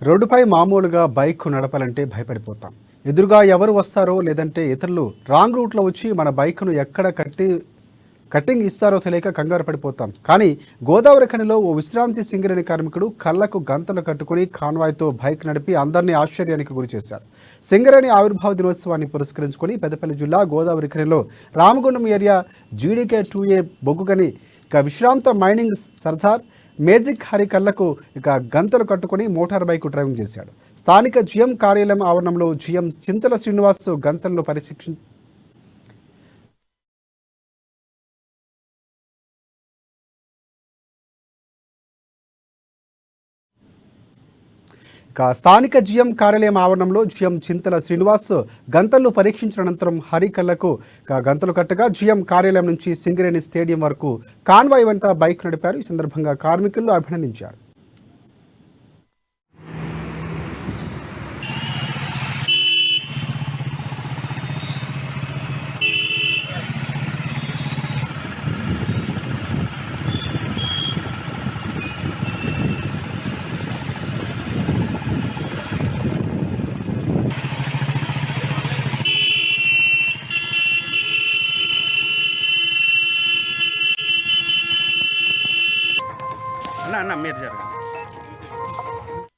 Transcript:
రోడ్డుపై మామూలుగా బైక్ నడపాలంటే భయపడిపోతాం. ఎదురుగా ఎవరు వస్తారో లేదంటే ఇతరులు రాంగ్ రూట్లో వచ్చి మన బైక్ను ఎక్కడ కట్టింగ్ ఇస్తారో తెలియక కంగారు పడిపోతాం. కానీ గోదావరి ఖనిలో ఓ విశ్రాంతి సింగరేణి కార్మికుడు కళ్లకు గంతలు కట్టుకుని కాన్వాయ్తో బైక్ నడిపి అందరినీ ఆశ్చర్యానికి గురి చేశాడు. సింగరేణి ఆవిర్భావ దినోత్సవాన్ని పురస్కరించుకొని పెద్దపల్లి జిల్లా గోదావరి ఖనిలో రామగుండం ఏరియా జీడీకే 2A బొగ్గుగని విశ్రాంత మైనింగ్ సర్దార్ మేజిక్ హరి కళ్లకు గంతలు కట్టుకుని మోటార్ బైక్ డ్రైవింగ్ చేశాడు. స్థానిక జిఎం కార్యాలయం ఆవరణంలో జిఎం చింతల శ్రీనివాస్ గంతలను స్థానిక జిఎం కార్యాలయం ఆవరణంలో జిఎం చింతల శ్రీనివాస్ గంతలను పరీక్షించిన అనంతరం హరి కళ్లకు గంతలు కట్టగా జిఎం కార్యాలయం నుంచి సింగరేణి స్టేడియం వరకు కాన్వాయ్ వెంట బైక్ నడిపారు. ఈ సందర్భంగా కార్మికులను అభినందించారు. అన్న మీరు జరగండి.